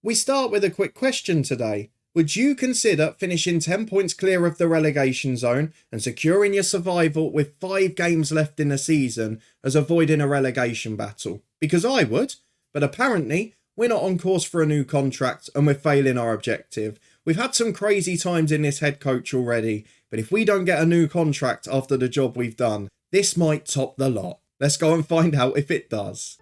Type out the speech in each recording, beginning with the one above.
We start with a quick question today. Would you consider finishing 10 points clear of the relegation zone and securing your survival with 5 games left in the season as avoiding a relegation battle? Because I would, but apparently we're not on course for a new contract and we're failing our objective. We've had some crazy times in this head coach already, but if we don't get a new contract after the job we've done, this might top the lot. Let's go and find out if it does.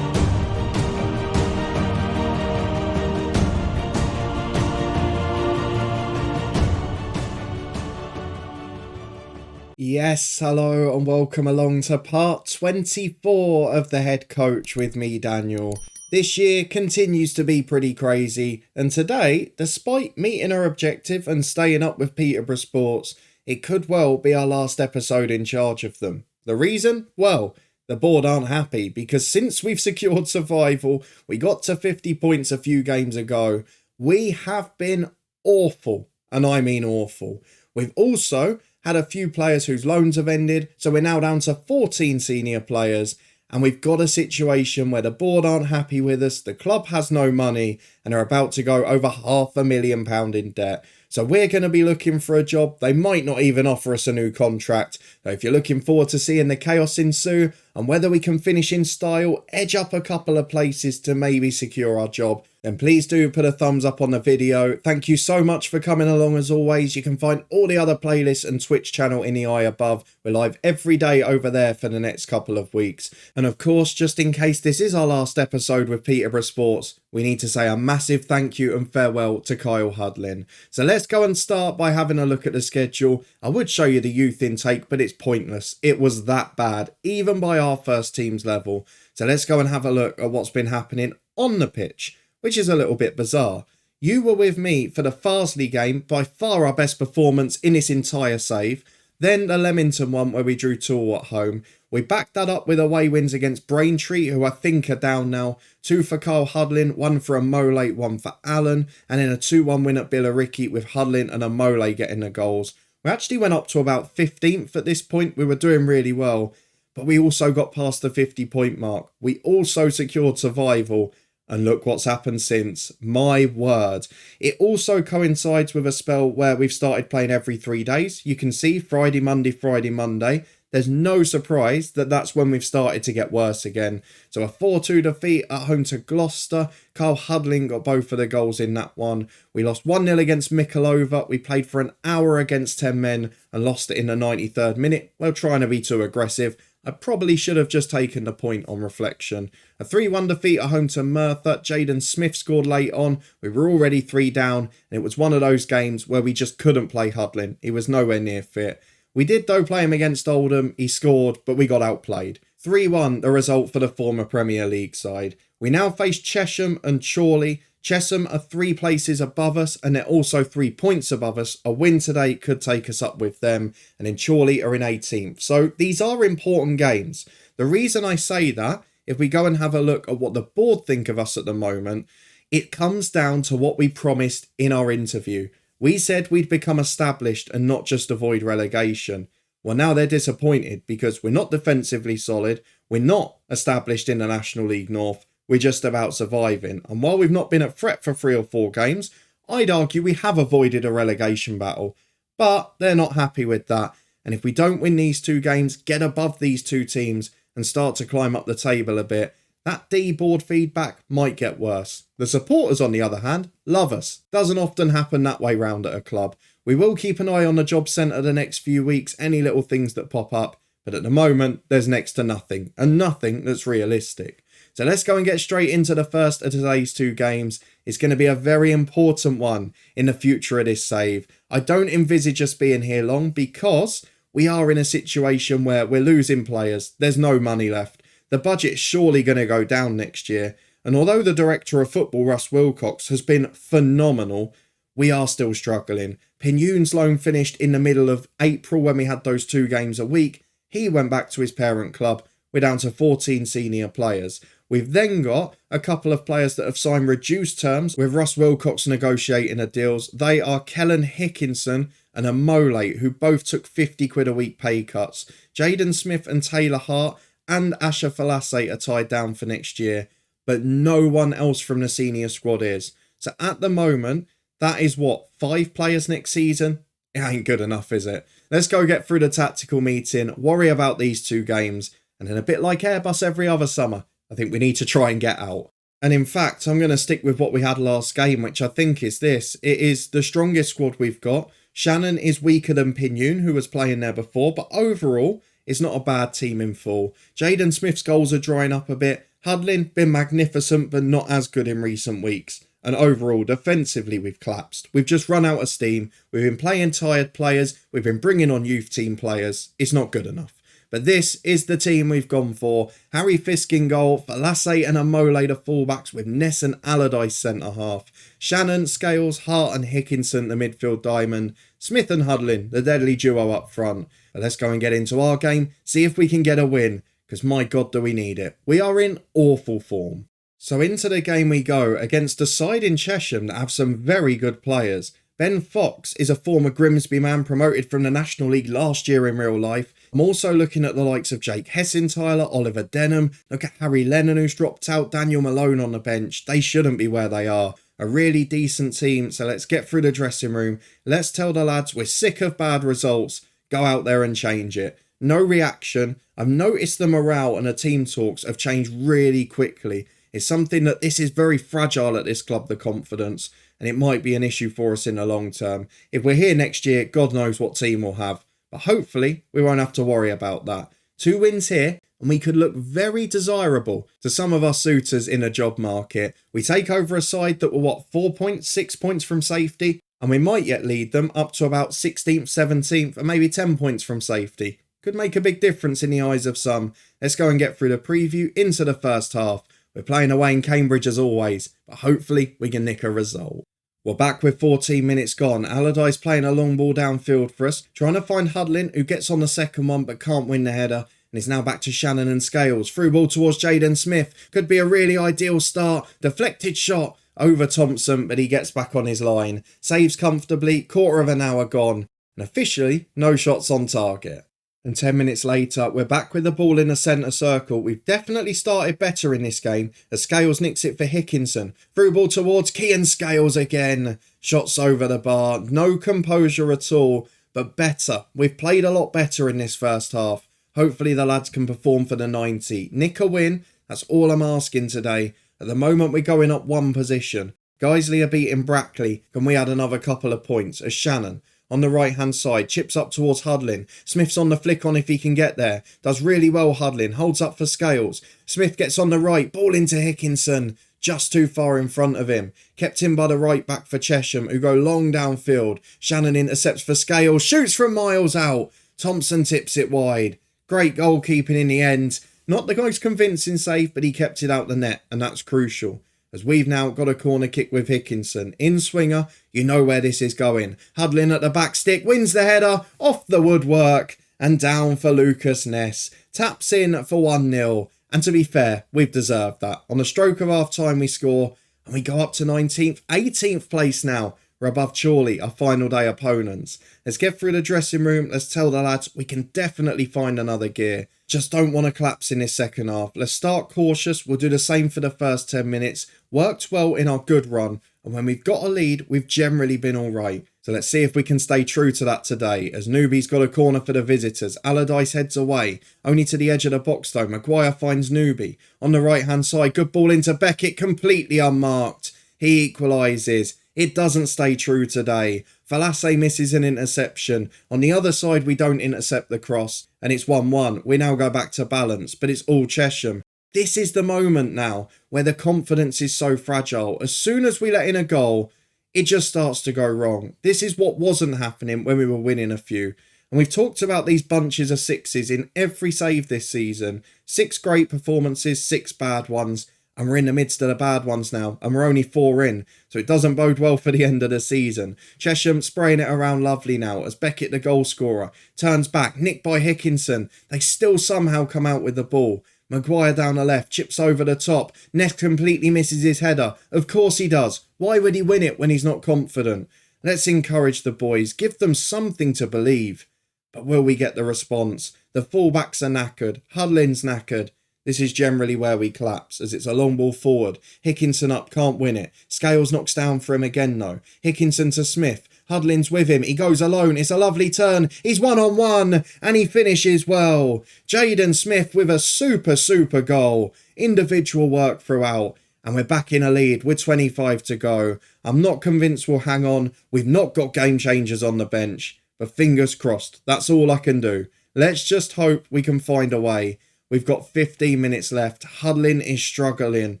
Yes, hello and welcome along to part 24 of the head coach with me, Daniel. This year continues to be pretty crazy, and today, despite meeting our objective and staying up with Peterborough Sports, it could well be our last episode in charge of them. The reason? Well, the board aren't happy because since we've secured survival, we got to 50 points a few games ago, we have been awful, and I mean awful. We've also had a few players whose loans have ended, so we're now down to 14 senior players, and we've got a situation where the board aren't happy with us, the club has no money, and are about to go over £500,000 in debt. So we're going to be looking for a job. They might not even offer us a new contract. So if you're looking forward to seeing the chaos ensue and whether we can finish in style, edge up a couple of places to maybe secure our job, then please do put a thumbs up on the video. Thank you so much for coming along as always. You can find all the other playlists and Twitch channel in the eye above. We're live every day over there for the next couple of weeks. And of course, just in case this is our last episode with Peterborough Sports, we need to say a massive thank you and farewell to Kyle Hudlin. So let's go and start by having a look at the schedule. I would show you the youth intake, but it's pointless. It was that bad, even by our first team's level. So let's go and have a look at what's been happening on the pitch, which is a little bit bizarre. You were with me for the Farsley game, by far our best performance in this entire save. Then the Leamington one where we drew 2 at home. We backed that up with away wins against Braintree, who I think are down now. 2 for Kyle Hudlin, 1 for a Mole, 1 for Allen. And then a 2-1 win at Billericay with Hudlin and a Mole getting the goals. We actually went up to about 15th at this point. We were doing really well. But we also got past the 50-point mark. We also secured survival. And look what's happened since. My word. It also coincides with a spell where we've started playing every 3 days. You can see Friday, Monday. There's no surprise that that's when we've started to get worse again. So a 4-2 defeat at home to Gloucester. Kyle Hudlin got both of the goals in that one. We lost 1-0 against Mikolova. We played for an hour against 10 men and lost it in the 93rd minute. Well, trying to be too aggressive. I probably should have just taken the point on reflection. A 3-1 defeat at home to Merthyr. Jaden Smith scored late on. We were already 3 down, and it was one of those games where we just couldn't play Hudlin. He was nowhere near fit. We did though play him against Oldham. He scored, but we got outplayed. 3-1 the result for the former Premier League side. We now face Chesham and Chorley. Chesham are 3 places above us, and they're also 3 points above us. A win today could take us up with them, and then Chorley are in 18th. So these are important games. The reason I say that, if we go and have a look at what the board think of us at the moment, it comes down to what we promised in our interview. We said we'd become established and not just avoid relegation. Well, now they're disappointed because we're not defensively solid. We're not established in the National League North. We're just about surviving. And while we've not been at threat for 3 or 4 games, I'd argue we have avoided a relegation battle. But they're not happy with that. And if we don't win these 2 games, get above these 2 teams and start to climb up the table a bit, that D-board feedback might get worse. The supporters, on the other hand, love us. Doesn't often happen that way round at a club. We will keep an eye on the job centre the next few weeks, any little things that pop up. But at the moment, there's next to nothing. And nothing that's realistic. So let's go and get straight into the first of today's 2 games. It's going to be a very important one in the future of this save. I don't envisage us being here long because we are in a situation where we're losing players. There's no money left. The budget's surely going to go down next year. And although the director of football, Russ Wilcox, has been phenomenal, we are still struggling. Pinyoon's loan finished in the middle of April when we had those 2 games a week. He went back to his parent club. We're down to 14 senior players. We've then got a couple of players that have signed reduced terms with Russ Wilcox negotiating the deals. They are Kellen Hickinson and a Mole, who both took 50 quid a week pay cuts. Jaden Smith and Taylor Hart and Asher Falasay are tied down for next year, but no one else from the senior squad is. So at the moment, that is 5 players next season? It ain't good enough, is it? Let's go get through the tactical meeting, worry about these 2 games, and then a bit like Airbus every other summer, I think we need to try and get out. And in fact, I'm going to stick with what we had last game, which I think is this. It is the strongest squad we've got. Shannon is weaker than Pinion, who was playing there before, but overall, it's not a bad team in full. Jaden Smith's goals are drying up a bit. Hudlin, been magnificent, but not as good in recent weeks. And overall, defensively, we've collapsed. We've just run out of steam. We've been playing tired players. We've been bringing on youth team players. It's not good enough. But this is the team we've gone for. Harry Fisk in goal, Falasay and Amole the fullbacks with Ness and Allardyce centre-half. Shannon, Scales, Hart and Hickinson the midfield diamond. Smith and Hudlin, the deadly duo up front. But let's go and get into our game, see if we can get a win. Because my God, do we need it. We are in awful form. So into the game we go against a side in Chesham that have some very good players. Ben Fox is a former Grimsby man promoted from the National League last year in real life. I'm also looking at the likes of Jake Hessenthaler, Oliver Denham. Look at Harry Lennon who's dropped out, Daniel Malone on the bench. They shouldn't be where they are. A really decent team, so let's get through the dressing room. Let's tell the lads we're sick of bad results. Go out there and change it. No reaction. I've noticed the morale and the team talks have changed really quickly. It's something that this is very fragile at this club, the confidence, and it might be an issue for us in the long term. If we're here next year, God knows what team we'll have. But hopefully, we won't have to worry about that. 2 wins here, and we could look very desirable to some of our suitors in a job market. We take over a side that were 4 points, 6 points from safety, and we might yet lead them up to about 16th, 17th, and maybe 10 points from safety. Could make a big difference in the eyes of some. Let's go and get through the preview into the first half. We're playing away in Cambridge as always, but hopefully we can nick a result. We're back with 14 minutes gone. Allardyce playing a long ball downfield for us, trying to find Hudlin, who gets on the second one but can't win the header. And is now back to Shannon and Scales. Through ball towards Jaden Smith. Could be a really ideal start. Deflected shot over Thompson, but he gets back on his line. Saves comfortably, quarter of an hour gone. And officially, no shots on target. And 10 minutes later, we're back with the ball in the centre circle. We've definitely started better in this game as Scales nicks it for Hickinson. Through ball towards Kean Scales again. Shots over the bar. No composure at all, but better. We've played a lot better in this first half. Hopefully the lads can perform for the 90. Nick a win, that's all I'm asking today. At the moment we're going up 1 position. Guiseley are beating Brackley. Can we add another couple of points as Shannon on the right hand side chips up towards Hudlin. Smith's on the flick on if he can get there. Does really well Hudlin. Holds up for Scales. Smith gets on the right. Ball into Hickinson. Just too far in front of him. Kept in by the right back for Chesham who go long downfield. Shannon intercepts for Scales. Shoots from miles out. Thompson tips it wide. Great goalkeeping in the end. Not the most convincing save, but he kept it out the net, and that's crucial. As we've now got a corner kick with Hickinson. In swinger, you know where this is going. Hudlin at the back stick, wins the header, off the woodwork, and down for Lucas Ness. Taps in for 1-0. And to be fair, we've deserved that. On the stroke of half time we score, and we go up to 19th, 18th place now. We're above Chorley, our final day opponents. Let's get through the dressing room. Let's tell the lads we can definitely find another gear. Just don't want to collapse in this second half. Let's start cautious. We'll do the same for the first 10 minutes. Worked well in our good run. And when we've got a lead, we've generally been all right. So let's see if we can stay true to that today. As Newby's got a corner for the visitors. Allardyce heads away. Only to the edge of the box though. Maguire finds Newby. On the right hand side. Good ball into Beckett. Completely unmarked. He equalises. It doesn't stay true today. Falasay misses an interception. On the other side, we don't intercept the cross. And it's 1-1. We now go back to balance. But it's all Chesham. This is the moment now where the confidence is so fragile. As soon as we let in a goal, it just starts to go wrong. This is what wasn't happening when we were winning a few. And we've talked about these bunches of sixes in every save this season. 6 great performances, 6 bad ones. And we're in the midst of the bad ones now. And we're only 4 in. So it doesn't bode well for the end of the season. Chesham spraying it around lovely now as Beckett, the goal scorer, turns back. Nicked by Hickinson. They still somehow come out with the ball. Maguire down the left, chips over the top. Ness completely misses his header. Of course he does. Why would he win it when he's not confident? Let's encourage the boys. Give them something to believe. But will we get the response? The fullbacks are knackered. Hudlin's knackered. This is generally where we collapse, as it's a long ball forward. Hickinson up, can't win it. Scales knocks down for him again though. Hickinson to Smith. Hudlin's with him. He goes alone. It's a lovely turn. He's 1-on-1 and he finishes well. Jaden Smith with a super goal. Individual work throughout. And we're back in a lead with 25 to go. I'm not convinced we'll hang on. We've not got game changers on the bench. But fingers crossed. That's all I can do. Let's just hope we can find a way. We've got 15 minutes left. Hudlin is struggling.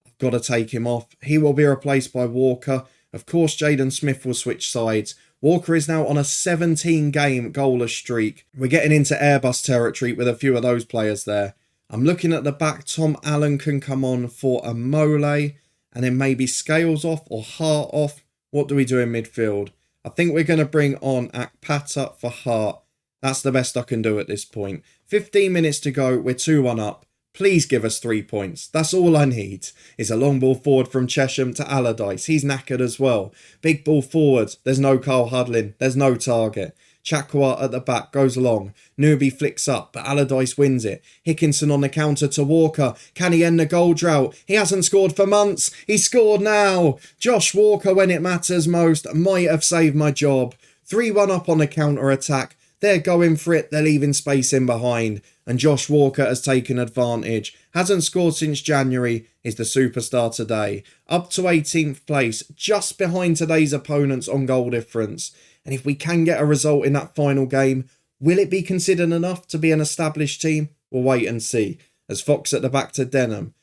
I've got to take him off. He will be replaced by Walker. Of course, Jaden Smith will switch sides. Walker is now on a 17-game goalless streak. We're getting into Airbus territory with a few of those players there. I'm looking at the back. Tom Allen can come on for a Mole. And then maybe Scales off or Hart off. What do we do in midfield? I think we're going to bring on Akpata for Hart. That's the best I can do at this point. 15 minutes to go. We're 2-1 up. Please give us 3 points. That's all I need. It's a long ball forward from Chesham to Allardyce. He's knackered as well. Big ball forward. There's no Carl Hudlin. There's no target. Chakwa at the back goes long. Newby flicks up, but Allardyce wins it. Hickinson on the counter to Walker. Can he end the goal drought? He hasn't scored for months. He's scored now. Josh Walker, when it matters most, might have saved my job. 3-1 up on the counter-attack. They're going for it. They're leaving space in behind. And Josh Walker has taken advantage. Hasn't scored since January. Is the superstar today. Up to 18th place. Just behind today's opponents on goal difference. And if we can get a result in that final game, will it be considered enough to be an established team? We'll wait and see. As Fox at the back to Denham.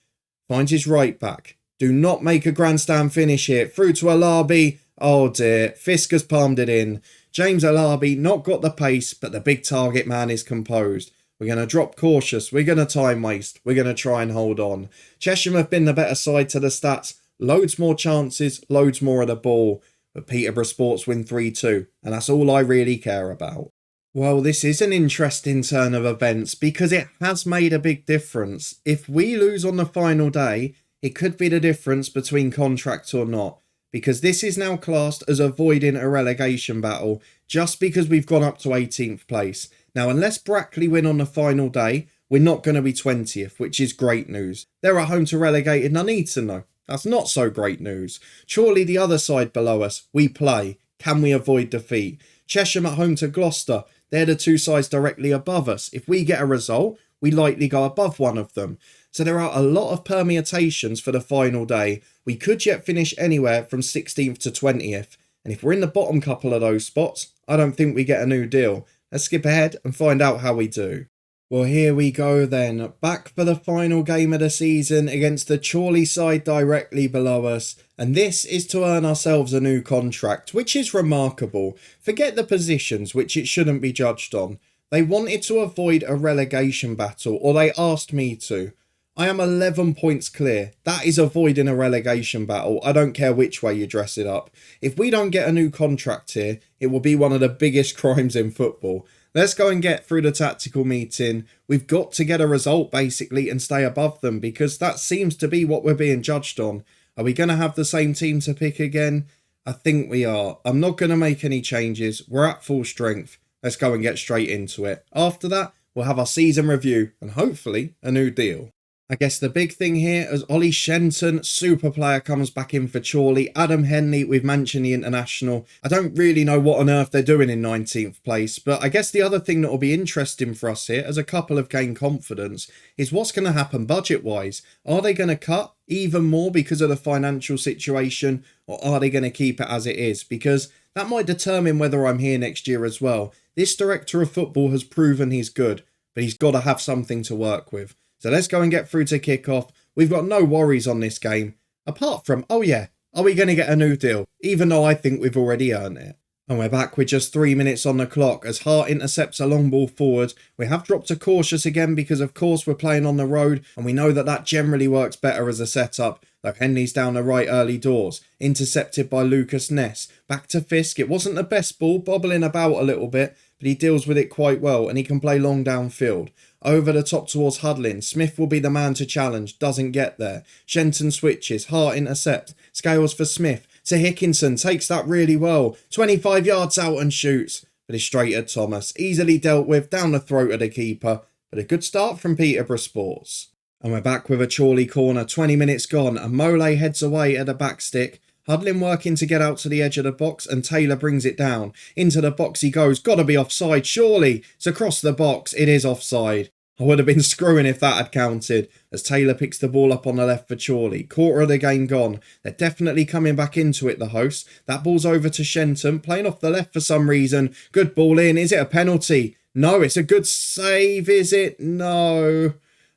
Finds his right back. Do not make a grandstand finish here. Through to Alabi. Oh dear. Fisk has palmed it in. James Alabi not got the pace, but the big target man is composed. We're going to drop cautious. We're going to time waste. We're going to try and hold on. Chesham have been the better side to the stats. Loads more chances. Loads more of the ball. But Peterborough Sports win 3-2. And that's all I really care about. Well, this is an interesting turn of events because it has made a big difference. If we lose on the final day, it could be the difference between contract or not. Because this is now classed as avoiding a relegation battle just because we've gone up to 18th place. Now, unless Brackley win on the final day, we're not going to be 20th, which is great news. They're at home to relegated Nuneaton though. That's not so great news. Surely the other side below us, we play. Can we avoid defeat? Chesham at home to Gloucester. They're the two sides directly above us. If we get a result, we likely go above one of them. So there are a lot of permutations for the final day. We could yet finish anywhere from 16th to 20th. And if we're in the bottom couple of those spots, I don't think we get a new deal. Let's skip ahead and find out how we do. Well, here we go then. Back for the final game of the season against the Chorley side directly below us. And this is to earn ourselves a new contract, which is remarkable. Forget the positions, which it shouldn't be judged on. They wanted to avoid a relegation battle, or they asked me to. I am 11 points clear. That is avoiding a relegation battle. I don't care which way you dress it up. If we don't get a new contract here, it will be one of the biggest crimes in football. Let's go and get through the tactical meeting. We've got to get a result basically and stay above them because that seems to be what we're being judged on. Are we going to have the same team to pick again? I think we are. I'm not going to make any changes. We're at full strength. Let's go and get straight into it. After that, we'll have our season review and hopefully a new deal. I guess the big thing here is Ollie Shenton, super player, comes back in for Chorley. Adam Henley, we've mentioned the international. I don't really know what on earth they're doing in 19th place, but I guess the other thing that will be interesting for us here, as a couple have gained confidence, is what's going to happen budget-wise. Are they going to cut even more because of the financial situation, or are they going to keep it as it is? Because that might determine whether I'm here next year as well. This director of football has proven he's good, but he's got to have something to work with. So let's go and get through to kick-off. We've got no worries on this game. Apart from, oh yeah, are we going to get a new deal? Even though I think we've already earned it. And we're back with just 3 minutes on the clock as Hart intercepts a long ball forward. We have dropped to cautious again because of course we're playing on the road and we know that that generally works better as a setup. Though Henley's down the right early doors. Intercepted by Lucas Ness. Back to Fisk. It wasn't the best ball, bobbling about a little bit, but he deals with it quite well and he can play long downfield. Over the top towards Hudlin. Smith will be the man to challenge. Doesn't get there. Shenton switches. Hart intercepts. Scales for Smith. To Hickinson. Takes that really well. 25 yards out and shoots. but it's straight at Thomas. Easily dealt with, down the throat of the keeper, but a good start from Peterborough Sports. And we're back with a Chorley corner, 20 minutes gone, and Mole heads away at a back stick. Hudlin working to get out to the edge of the box, and Taylor brings it down. Into the box he goes, gotta be offside, surely. It's across the box, it is offside. I would have been screwing if that had counted, as Taylor picks the ball up on the left for Chorley. Quarter of the game gone. They're definitely coming back into it, the hosts. That ball's over to Shenton, playing off the left for some reason. Good ball in. Is it a penalty? No, it's a good save, is it? No.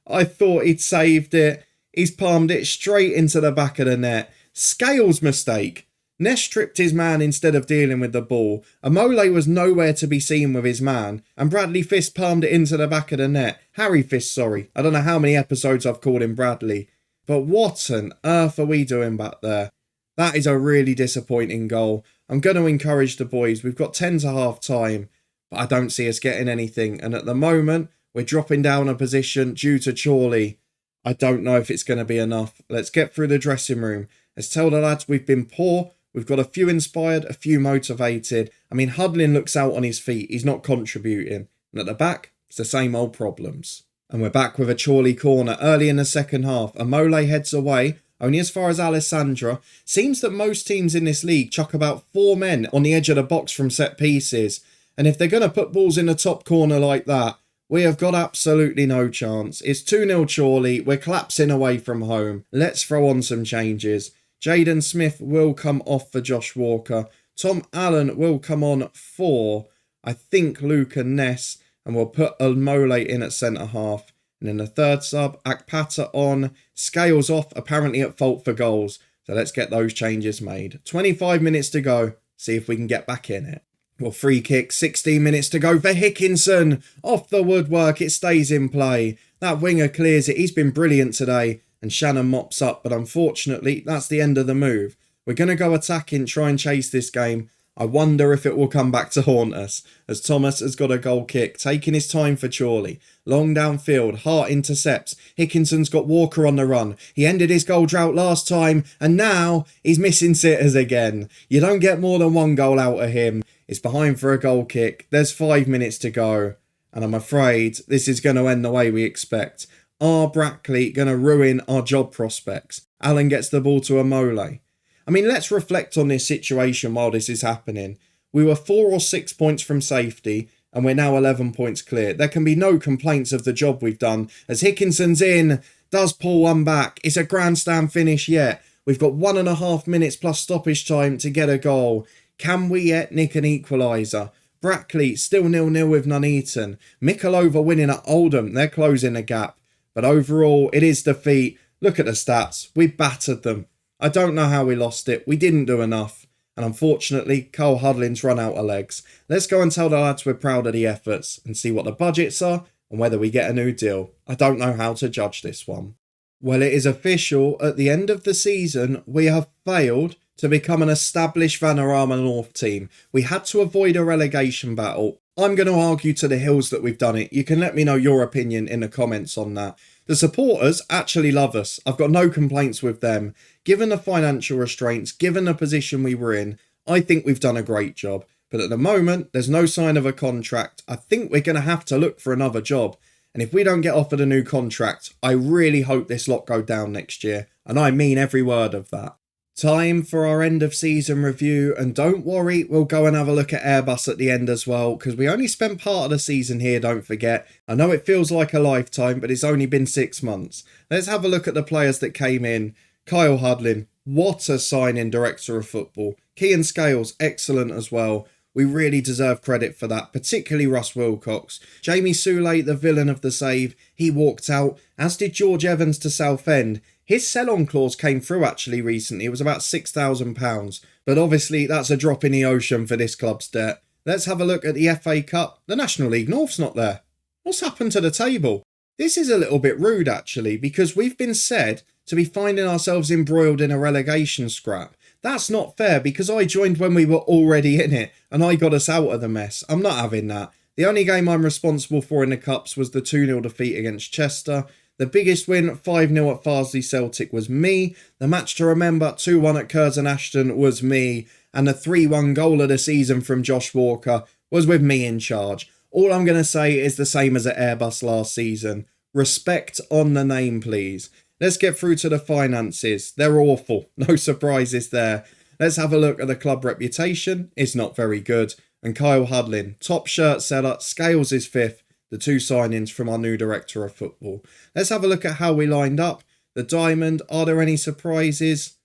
I thought he'd saved it. He's palmed it straight into the back of the net. Scales' mistake. Ness tripped his man instead of dealing with the ball. Amole was nowhere to be seen with his man, and Bradley Fist palmed it into the back of the net. Harry Fist, sorry. I don't know how many episodes I've called him Bradley. But what on earth are we doing back there? That is a really disappointing goal. I'm going to encourage the boys. We've got 10 to half time, but I don't see us getting anything. And at the moment, we're dropping down a position due to Chorley. I don't know if it's going to be enough. Let's get through the dressing room. Let's tell the lads we've been poor. We've got a few inspired, a few motivated. I mean, Hudlin looks out on his feet. He's not contributing. And at the back, it's the same old problems. And we're back with a Chorley corner early in the second half. Amole heads away, only as far as Alessandra. Seems that most teams in this league chuck about 4 men on the edge of the box from set pieces. And if they're going to put balls in the top corner like that, we have got absolutely no chance. It's 2-0 Chorley. We're collapsing away from home. Let's throw on some changes. Jaden Smith will come off for Josh Walker. Tom Allen will come on for, I think, Luke and Ness. And we'll put Amole in at centre half. And in the third sub, Akpata on. Scales off, apparently at fault for goals. So let's get those changes made. 25 minutes to go. See if we can get back in it. Well, free kick, 16 minutes to go for Hickinson. Off the woodwork, it stays in play. That winger clears it. He's been brilliant today. And Shannon mops up, but unfortunately, that's the end of the move. We're going to go attacking, try and chase this game. I wonder if it will come back to haunt us, as Thomas has got a goal kick, taking his time for Chorley. Long downfield, Hart intercepts. Hickinson's got Walker on the run. He ended his goal drought last time, and now he's missing sitters again. You don't get more than one goal out of him. It's behind for a goal kick. There's 5 minutes to go, and I'm afraid this is going to end the way we expect. Are Brackley going to ruin our job prospects? Allen gets the ball to Amole. I mean, let's reflect on this situation while this is happening. We were 4 or 6 points from safety, and we're now 11 points clear. There can be no complaints of the job we've done, as Hickinson's in, does pull one back. It's a grandstand finish yet. We've got 1.5 minutes plus stoppage time to get a goal. Can we yet nick an equaliser? Brackley still 0-0 with Nuneaton. Mikalova winning at Oldham. They're closing the gap. But overall, it is defeat. Look at the stats. We battered them. I don't know how we lost it. We didn't do enough. And unfortunately, Cole Hudlin's run out of legs. Let's go and tell the lads we're proud of the efforts and see what the budgets are and whether we get a new deal. I don't know how to judge this one. Well, it is official. At the end of the season, we have failed to become an established Vanarama North team. We had to avoid a relegation battle. I'm going to argue to the hills that we've done it. You can let me know your opinion in the comments on that. The supporters actually love us. I've got no complaints with them. Given the financial restraints, given the position we were in, I think we've done a great job. But at the moment, there's no sign of a contract. I think we're going to have to look for another job. And if we don't get offered a new contract, I really hope this lot go down next year. And I mean every word of that. Time for our end of season review, and don't worry, we'll go and have a look at Airbus at the end as well, because we only spent part of the season here, don't forget. I know it feels like a lifetime, but it's only been 6 months. Let's have a look at the players that came in. Kyle Hudlin, what a signing, director of football. Kean Scales, excellent as well. We really deserve credit for that, particularly Russ Wilcox. Jamie Soulé, the villain of the save, he walked out, as did George Evans to Southend. His sell-on clause came through actually recently. It was about £6,000. But obviously that's a drop in the ocean for this club's debt. Let's have a look at the FA Cup. The National League North's not there. What's happened to the table? This is a little bit rude actually, because we've been said to be finding ourselves embroiled in a relegation scrap. That's not fair, because I joined when we were already in it and I got us out of the mess. I'm not having that. The only game I'm responsible for in the Cups was the 2-0 defeat against Chester. The biggest win, 5-0 at Farsley Celtic, was me. The match to remember, 2-1 at Curzon Ashton, was me. And the 3-1 goal of the season from Josh Walker was with me in charge. All I'm going to say is the same as at Airbus last season. Respect on the name, please. Let's get through to the finances. They're awful. No surprises there. Let's have a look at the club reputation. It's not very good. And Kyle Hudlin, top shirt seller, scales his fifth. The two signings from our new director of football. Let's have a look at how we lined up. The Diamond, are there any surprises?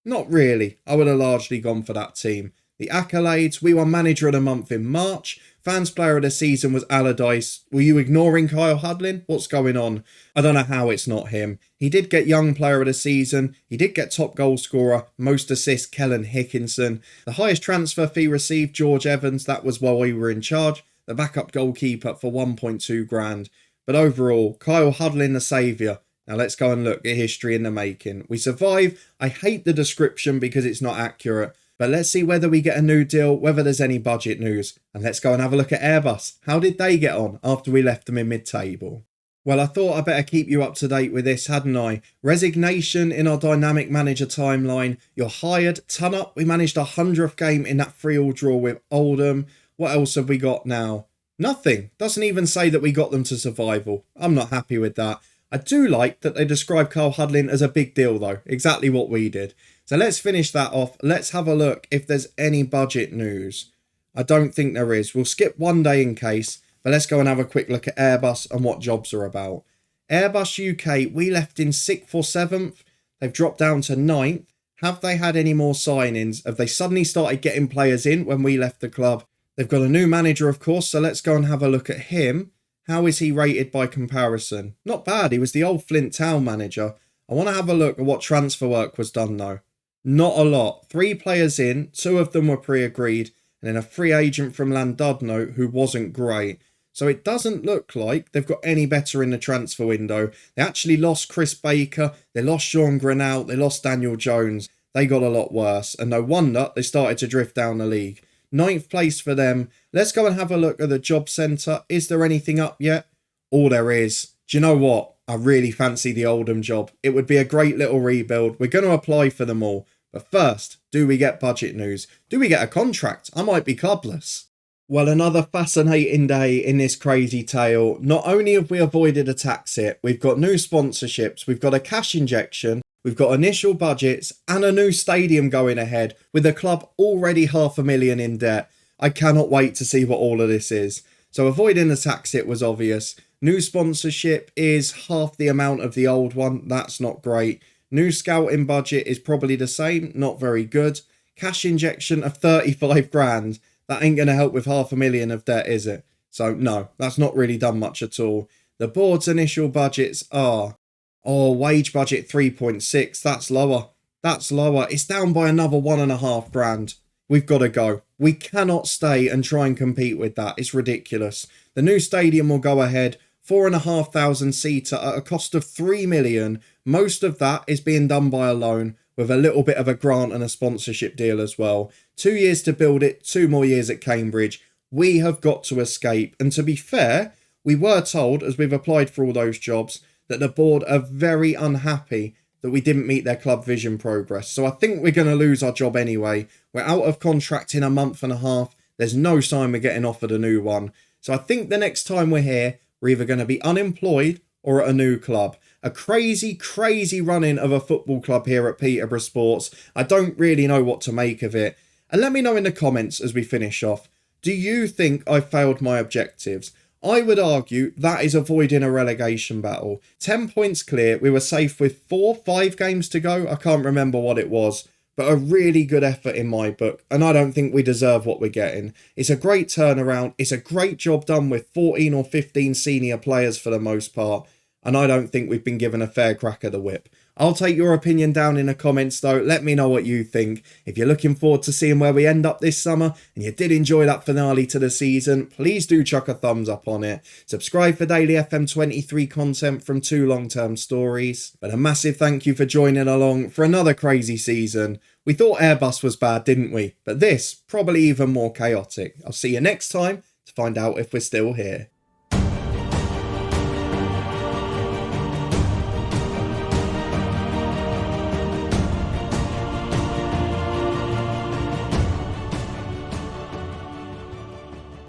Not really. I would have largely gone for that team. The accolades, we won manager of the month in March. Fans player of the season was Allardyce. Were you ignoring Kyle Hudlin? What's going on? I don't know how it's not him. He did get young player of the season. He did get top goal scorer, most assists, Kellen Hickinson. The highest transfer fee received, George Evans. That was while we were in charge. The backup goalkeeper for 1.2 grand. But overall, Kyle Hudlin the saviour. Now let's go and look at history in the making. We survive. I hate the description because it's not accurate. But let's see whether we get a new deal, whether there's any budget news. And let's go and have a look at Airbus. How did they get on after we left them in mid-table? Well, I thought I'd better keep you up to date with this, hadn't I? Resignation in our dynamic manager timeline. You're hired. Ton up. We managed a 100th game in that 3-3 draw with Oldham. What else have we got now? Nothing. Doesn't even say that we got them to survival. I'm not happy with that. I do like that they describe Kyle Hudlin as a big deal though. Exactly what we did. So let's finish that off. Let's have a look if there's any budget news. I don't think there is. We'll skip one day in case. But let's go and have a quick look at Airbus and what jobs are about. Airbus UK, we left in 6th or 7th. They've dropped down to 9th. Have they had any more signings? Have they suddenly started getting players in when we left the club? They've got a new manager, of course, so let's go and have a look at him. How is he rated by comparison? Not bad. He was the old Flint Town manager. I want to have a look at what transfer work was done, though. Not a lot. 3 players in. 2 of them were pre-agreed. And then a free agent from Llandudno who wasn't great. So it doesn't look like they've got any better in the transfer window. They actually lost Chris Baker. They lost Sean Grinnell. They lost Daniel Jones. They got a lot worse. And no wonder they started to drift down the league. 9th place for them. Let's go and have a look at the job centre. Is there anything up yet? All there is. Do you know what? I really fancy the Oldham job. It would be a great little rebuild. We're going to apply for them all. But first, do we get budget news? Do we get a contract? I might be clubless. Well, another fascinating day in this crazy tale. Not only have we avoided a tax hit, we've got new sponsorships, we've got a cash injection, we've got initial budgets and a new stadium going ahead with the club already $500,000 in debt. I cannot wait to see what all of this is. So avoiding the tax hit was obvious. New sponsorship is half the amount of the old one. That's not great. New scouting budget is probably the same. Not very good. Cash injection of 35 grand. That ain't going to help with $500,000 of debt, is it? So no, that's not really done much at all. The board's initial budgets are... wage budget 3.6. That's lower. That's lower. It's down by another 1.5 grand. We've got to go. We cannot stay and try and compete with that. It's ridiculous. The new stadium will go ahead. 4,500 seater at a cost of 3 million. Most of that is being done by a loan with a little bit of a grant and a sponsorship deal as well. 2 years to build it, 2 more years at Cambridge. We have got to escape. And to be fair, we were told, as we've applied for all those jobs, that the board are very unhappy that we didn't meet their club vision progress. So I think we're going to lose our job anyway. We're out of contract in a month and a half. There's no sign we're getting offered a new one. So I think the next time we're here, we're either going to be unemployed or at a new club. A crazy, crazy run-in of a football club here at Peterborough Sports. I don't really know what to make of it. And let me know in the comments as we finish off. Do you think I failed my objectives? I would argue that is avoiding a relegation battle. 10 points clear. We were safe with 5 games to go. I can't remember what it was. But a really good effort in my book. And I don't think we deserve what we're getting. It's a great turnaround. It's a great job done with 14 or 15 senior players for the most part. And I don't think we've been given a fair crack of the whip. I'll take your opinion down in the comments though. Let me know what you think. If you're looking forward to seeing where we end up this summer and you did enjoy that finale to the season, please do chuck a thumbs up on it. Subscribe for daily FM23 content from 2 long-term stories. But a massive thank you for joining along for another crazy season. We thought Airbus was bad, didn't we? But this, probably even more chaotic. I'll see you next time to find out if we're still here.